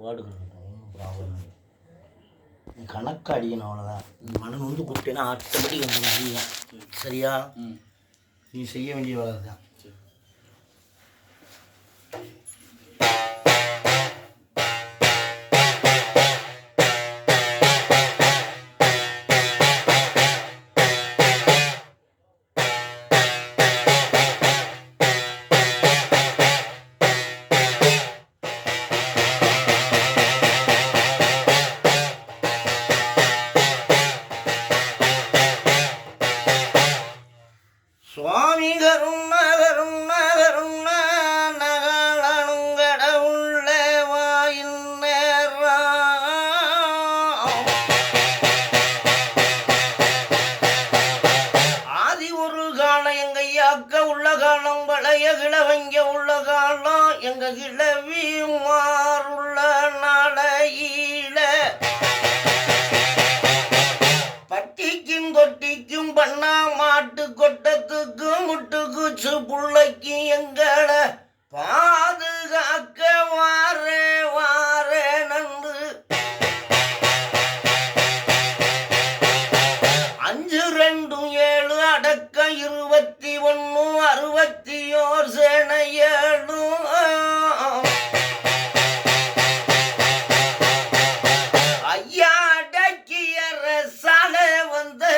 வேர்டுகள் ஒன்றும் ப்ராப்ளம் இல்லை. நீ கணக்கு அடிக்கணும், அவ்வளோதான். நீ மனன் வந்து கூப்பிட்டேன்னா ஆட்டோமேட்டிக் வந்து செய்யும். சரியா? நீ செய்ய வேண்டிய வேலை தான். சுவாமி கருண கருண கருண நகலனுங்கட உள்ள வாயில் நேரா ஆதி ஒரு காலம் எங்க ஐயாக்க உள்ள காலம் பழைய கிழவங்க உள்ள காலம் எங்க கிழவி மாறுள்ள நாளையில பட்டிக்கும் கொட்டிக்கும் பண்ணா மாட்டு கொட்டத்துக்கும் முட்டுக்குச்சு புள்ளைக்கு எங்களை பாதுகாக்க வாரே வாரே நன்று 5 2 7 அடக்க 21 61 சேனை 7 ஐயா அடக்கிய ரசால வந்து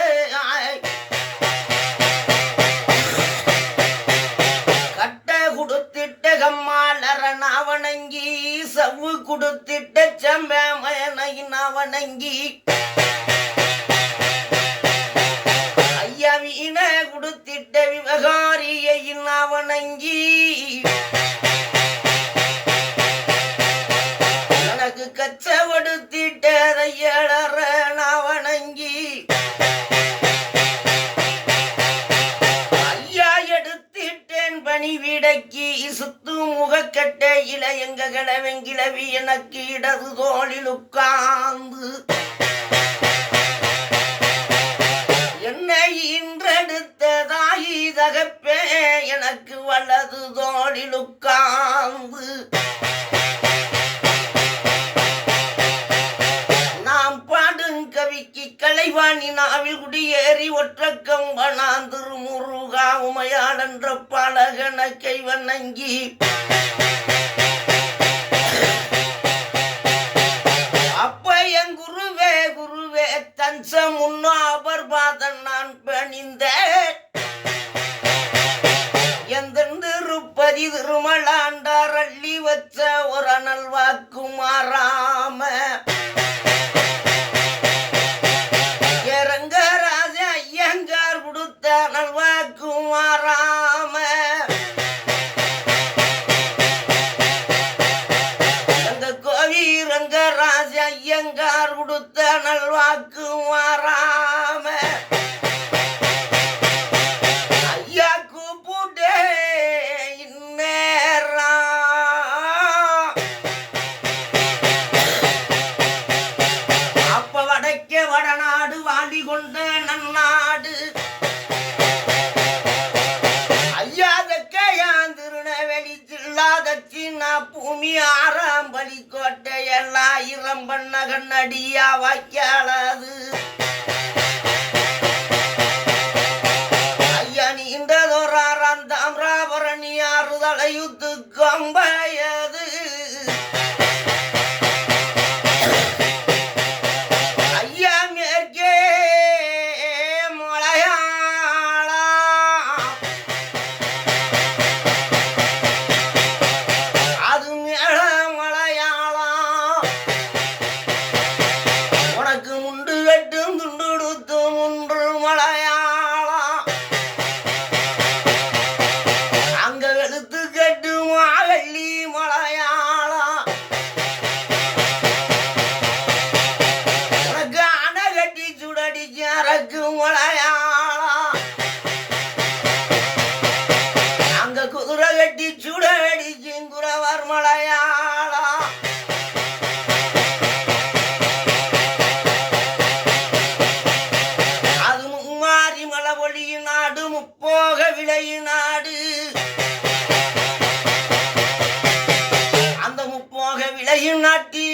கட்ட கொடுத்திட்ட கம்மாளரன் அவனங்கி சவ்வு கொடுத்திட்ட செம்மேமயனையின் அவனங்கி ஐயா வீண கொடுத்திட்ட விவகாரியின் அவனங்கி எனக்கு கச்சவடுத்திட்ட தையளரன் அவனங்கி ஐயா எடுத்திட்டேன் பணி விடக்கி சுத்து முகக்கட்டையில எங்க கிழவெங்கிழவி எனக்கு இடது தோளில் உட்கார்ந்து என்னை இன்றெடுத்த தாயி தகப்பே எனக்கு வலது தோளில் உட்கார்ந்து நாம் பாடும் கவிக்கு கலைவாணி நாவில் குடியேறி ஒற்றக்கம் வனாந்திரு முருகா உமையாடன்ற பலகன கைவண்ணங்கி அப்ப என் குருவே குருவே தஞ்ச முன்னாபர் பாதன் நான் பணிந்த எந்த திருப்பதி திருமலாண்டார் அள்ளி வச்ச ஒரு அனல் வாக்கு மாறாம ரங்கராஜ ஐயங்கார் கொடுத்த நல்வாக்கு மாறாம அந்த கோவி ரங்கராஜ ஐயங்கார் கொடுத்த நல்வாக்கு மாறாம ஐயா கூப்பிட்டே இந்நேரா அப்ப வடக்க வடநாடு வாண்டி கொண்ட நன்னாடு ஐயா தக்கையான் திருநெல்வேலி ஜில்லாதச்சி நான் பூமி 6ஆம் பலி கோட்டை எல்லாம் 1000 பண்ண கண்ணடியா வாய்க்காளது ஐயா நீண்டதோராம் தாமிராபரணி ஆறுதலையுத்து கொம்பயது ஐயா மேற்கே மலையாளா அது மேல மலையாளா உனக்கு முண்டு கட்டும் துண்டுடுத்து முன்று மலையாளா அங்க வெளுத்து கட்டுமா வெள்ளி மலையாளா உனக்கு அணை கட்டி சுடடிச்சு அரக்கு மலையாளா அங்க குதிரை கட்டி சுடடிச்சு குறவர் மலையாளா அது மும்மாரி மலை பொழியின் நாடு முப்போக விளையின் நாடு அந்த முப்போக விளையும் நாட்டி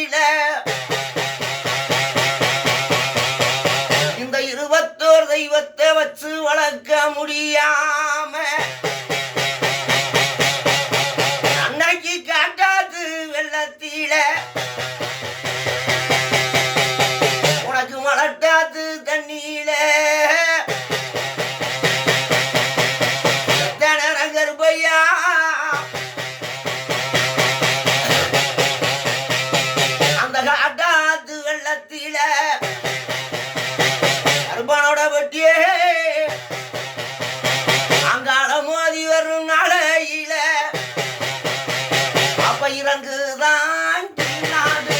இறங்குதான் நாடு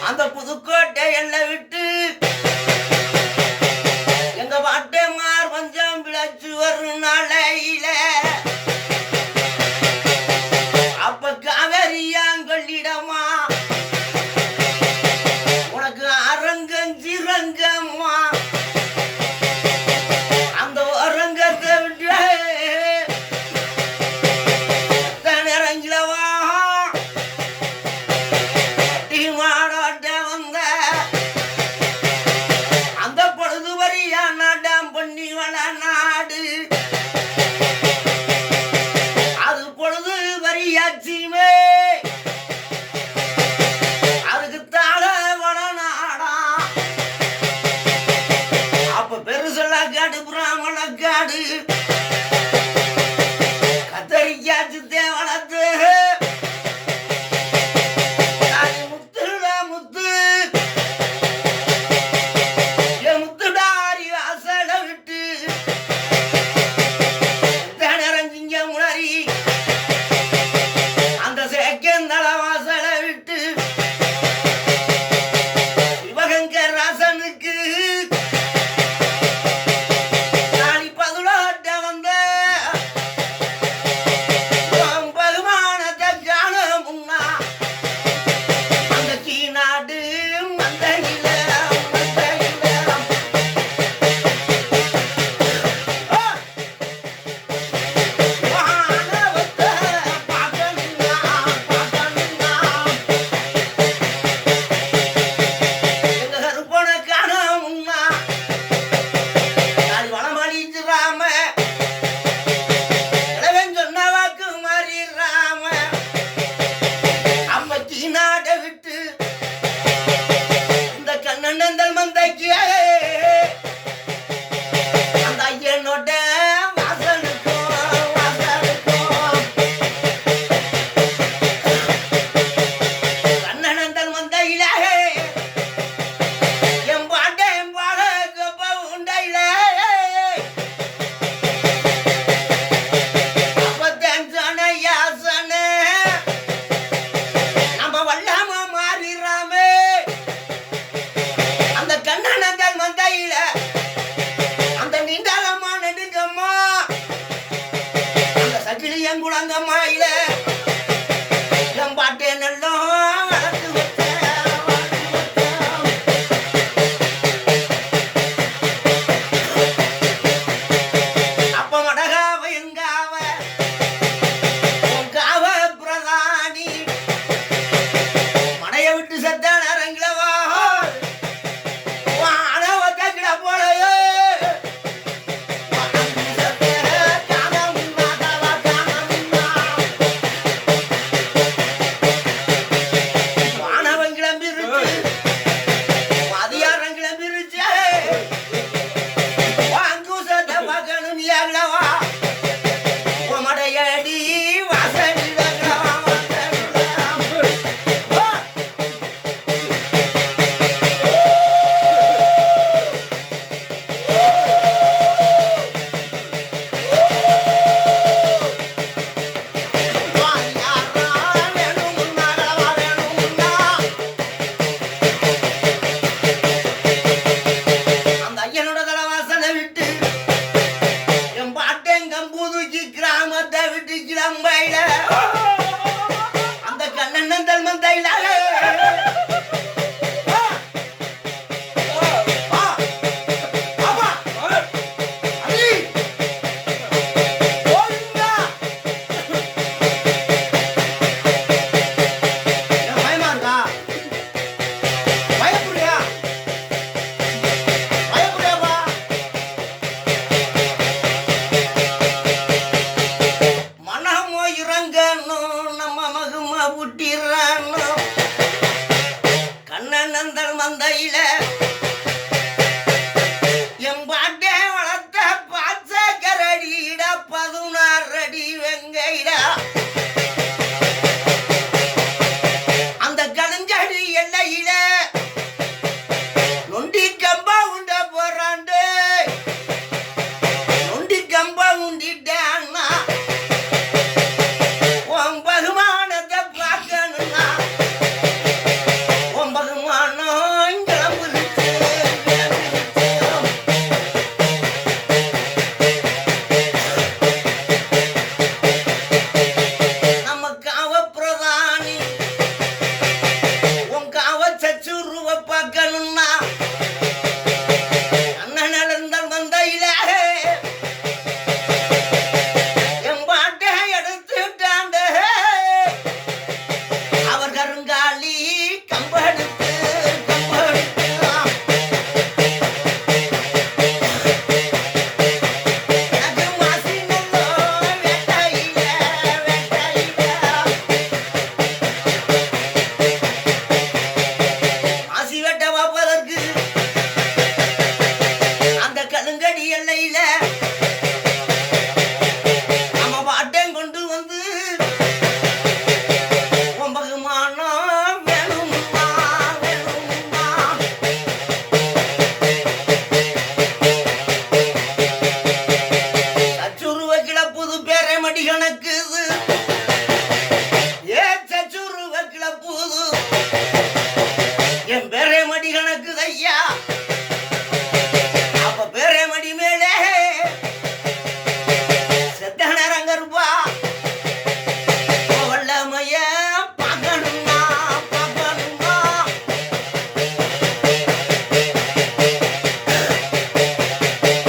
அந்த புதுக்கோட்டை எல்லை நடந்தல் மந்தையில என் பாட்டே வளர்த்த பாச்ச கரடியிட 16 அடி வெங்கையிட அந்த கடுஞ்சடி எல்லையில நொண்டி கம்பா உண்ட போறாண்டு நொண்டி கம்பா உண்டிட்டான்னா உன் பகுமானத்தை பார்க்கணும்னா உன் பகுமானம் கிளம்புருச்சு நம்ம காவ பிரதானி உன் காவ சச்சுருவ பார்க்கணும்னா அண்ணன் நடந்தல் வந்தையில என் பாட்டை எடுத்துட்டாண்டு அவர் கருங்காலி கம்பெடுத்து எனக்கு மாசி நல்லோ வேட்டையில மாசி வெட்ட பார்ப்பதற்கு அந்த கடுங்கடி எல்லையில நம்ம பாட்டையும் கொண்டு வந்து உன் பகுமானம் வேணுமா வேணுமா சச்சுருவ கிளப்புது பேரமடி கணக்குது ஏ சச்சுருவ கிளப்புது என் பேரமடி கணக்குது ஐயா அப்ப பேரமடி மேலே செத்த நேரம் கருப்பா வல்லமைய பார்க்கணுமா பார்க்கணுமா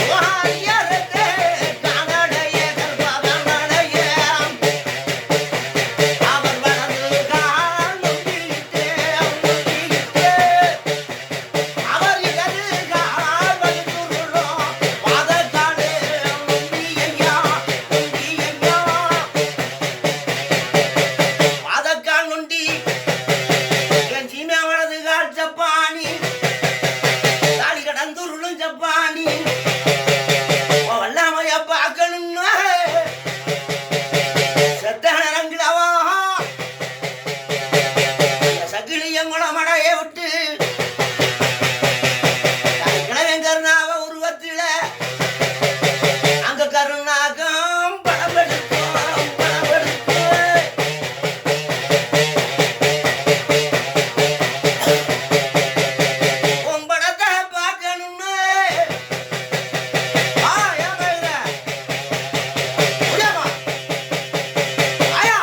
வாரியரத்தே காணடைய கருப்பா காணடைய அவர் வளர்ந்து கால் நொண்டிட்டு அவர் இடது கால் வலித்துருளோம் பாதக்காடு நொண்டியையா பாதக்கால் நொண்டி என் சீமை வலது கால் சப்பானி தாலி கடந்துருளும் சப்பானி வல்லாமைய பார்க்கணும்னா செத்த நேரங்களவா சக்கிலியங்குளமடைய விட்டு கிழவன் கருணாவ உருவத்தில அங்க கருணாகம் படபெடுக்கும் உன் படத்தை பார்க்கணும்னு ஏன் பயந்த? முடியாமா? ஆயா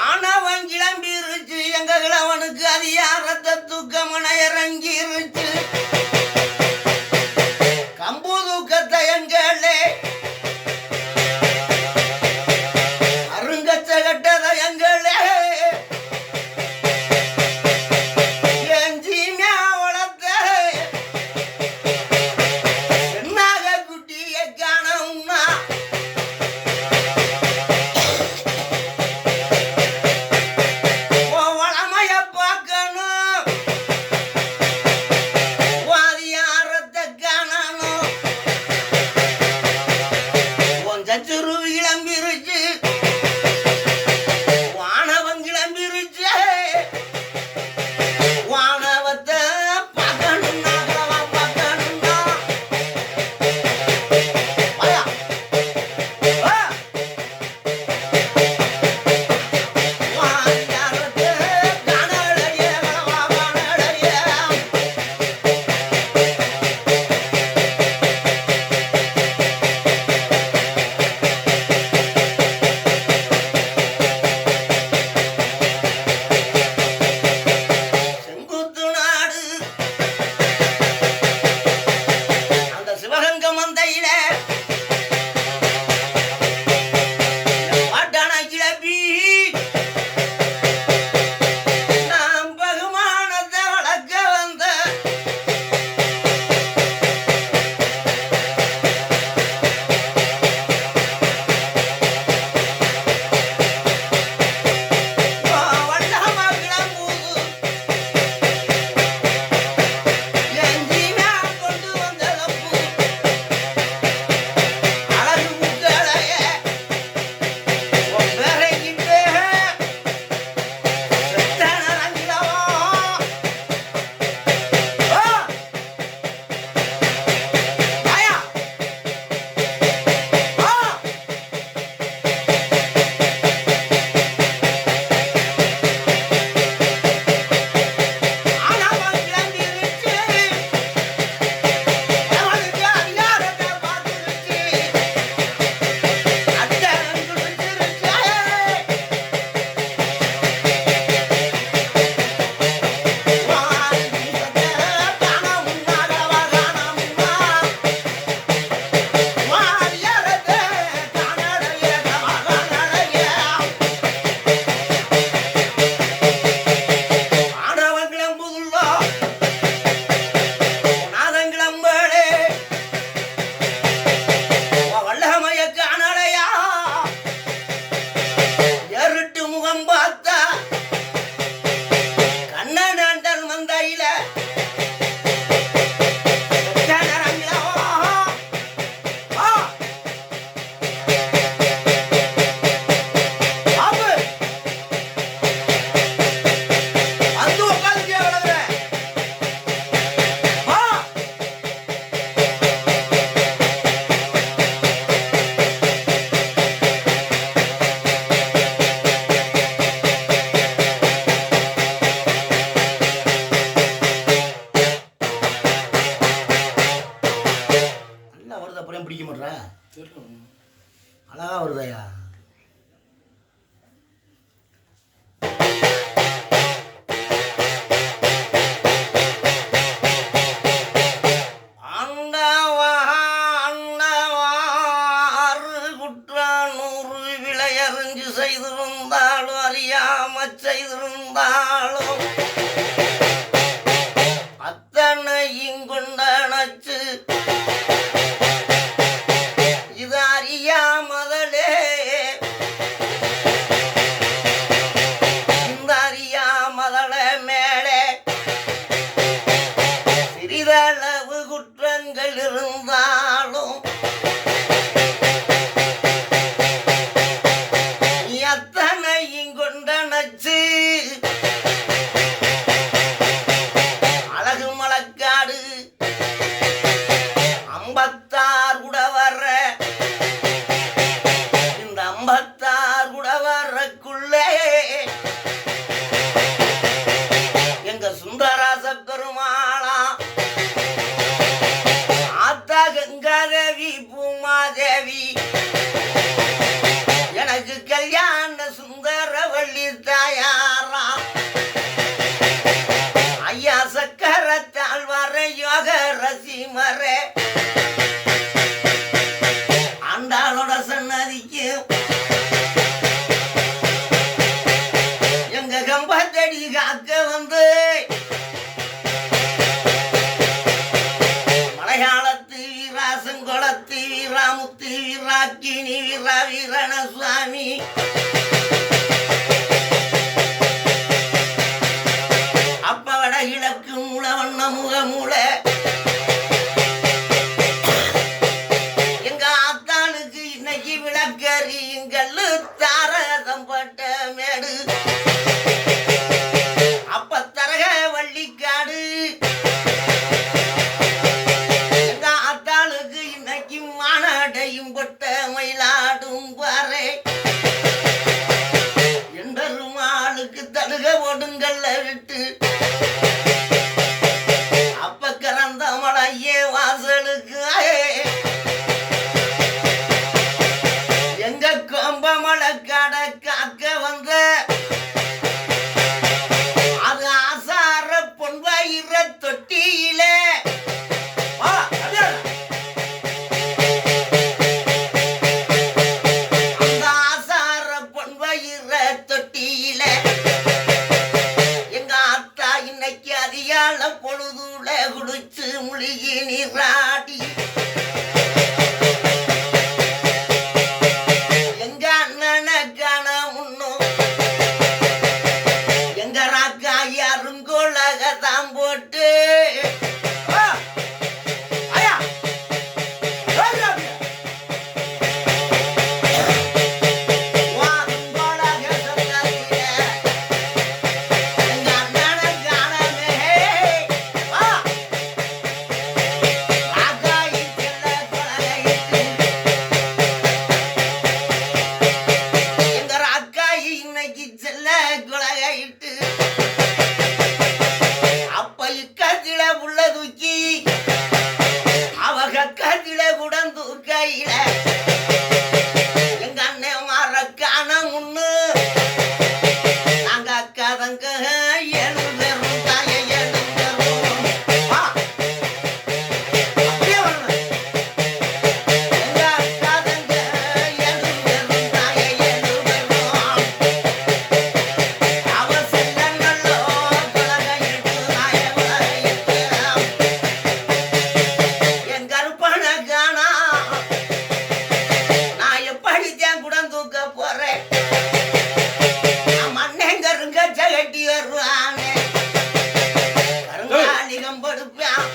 ஆனவன் கிளம்பிருச்சு எங்க கிழவனுக்கு அதிகாரத்தை தூக்கமன இறங்கிருச்சு கம்பு தூக்கத்தை எங்களே அருங்கச்ச கட்டதை எங்களே என் சீமையா வளர்த்த என்னாக குட்டியை காணோம்னா உன் வளமைய பார்க்கணும் வாதியாரத்தை காணணும் உன் சச்சுருவி கிளம்பிருச்சு வானவன் கிளம்பிருச்சு வானவத்தை பார்க்கணும்னா பார்க்கணும்னா வாயா. வா. வாதியாரத்தை காணலையே வளவா காணலையே வருதையா? செய்திருந்தாலும் அறியாம செய்திருந்தாலும் அத்தனையும் கொண்டனச்சு இது அறியாமதலே இந்த அறியாமதல மேலே சிறிதளவு குற்றங்கள் இருந்தாலும் அழகு மலக்காடு அம்பத்தார் கூட வர்ற இந்த அம்பத்தார் கூட வர்றக்குள்ளே எங்க சுந்தராச பெருமாளா ஆத்தா கங்காதேவி பூமாதேவி எனக்கு கல்யாண சுந்தரவள்ளி தாயாரா ஐயா சக்கரத்தால் வர யோக ரசிமரே ஆண்டாளோட சன்னதிக்கு எங்க கம்பத்தடி காக்க வந்து மலையாளத்து வீராசங்குளத்து வீராமுத்து வீராக்கினி வீரா வீரண சுவாமி அப்பவட இலக்கு மூலவண்ண முகமூல எங்க ஆத்தாளுக்கு இன்னைக்கு விளக்கறியுங்கள் தாரதம் பட்ட மேடு அப்ப தரக வள்ளிக்காடு எங்க ஆத்தாளுக்கு இன்னைக்கு மானாடையும் பட்ட மயிலாடும் பாறை என்றருமாளுக்கு தடுக ஒடுங்கல்ல விட்டு அப்ப கறந்த மலையே வாசலுக்கு எங்க கொம்பமலை கடை காக்க வந்த அது ஆசார பொன்வயிற தொட்டியிலே அந்த ஆசார பொன்வயிற தொட்டியில எங்க ஆத்தா இன்னைக்கு அதிகால பொழுதுல குடிச்சு முழுகி நீராடி எங்க அண்ணனுக்கான முன்னும் எங்க ராக்காய் அருங்கோலக தான் போட்டு எங்க அண்ணன் மறக்கான முன்னு நாங்க அக்காதங்க எழுதரும் தாய எழுதரும் எங்க அக்காதங்க எழுதரும் தாய எழுதரும் அவ செல்லங்களோ குலகையிட்டு நாய உலகையிட்டு என் கருப்பன காணா போறேன் மண்ணெங்கருங்க ஜகட்டி வருவாங்க கருங்காலிகம் படுப்பான்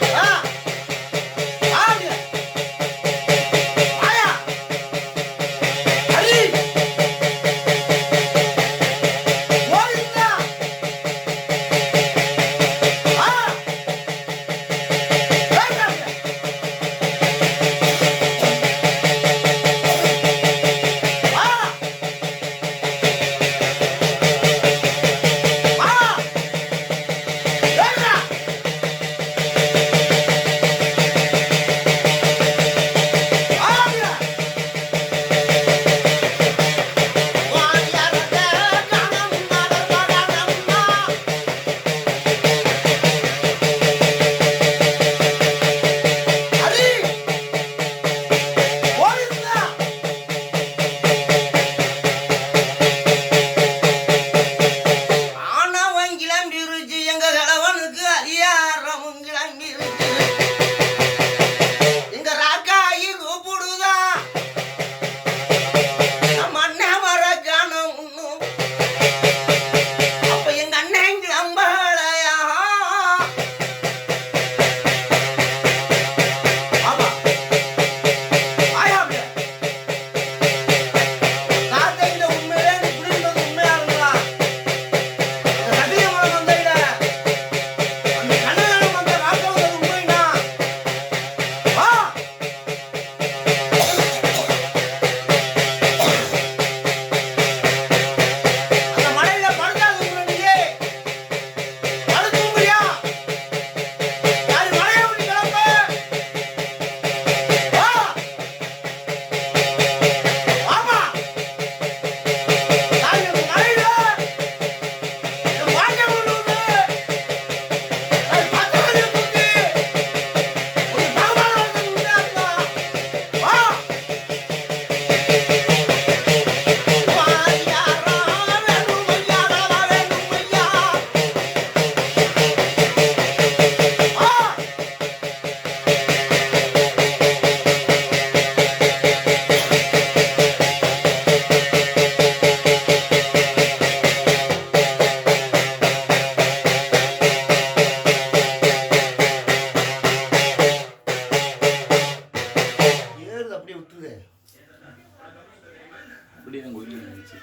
எப்படி தான் கோயிலே முடிச்சு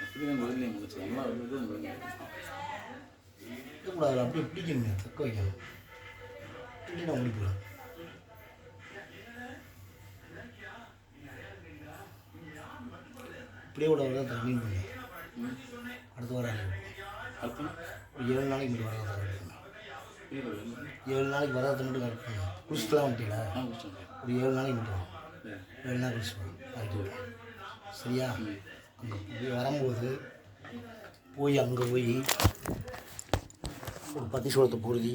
எப்படி தான் கோயிலே முடிச்சு அம்மா வந்து கூடாது அப்படியே பிடிக்கணுங்க தக்க வைக்கணும் இல்லைன்னா முடிக்கலாம் இப்படியே விட தான் தண்ணி பண்ணி அடுத்த வாரம் அடுத்து ஒரு 7 நாளைக்கு மட்டும் வராத கரெக்ட் பண்ணேன் 7 நாளைக்கு வராத மட்டும் கரெக்ட் பண்ணேன் குளிச்சுட்டுலாம் வந்துட்டீங்களா ஒரு 7 நாளைக்கு மட்டும் வரும் 7 நாள் குளிச்சுட்டு அதுக்கு சரியா அங்கே போய் வரும்போது போய் அங்கே போய் ஒரு 10 சோளத்தை பொருதி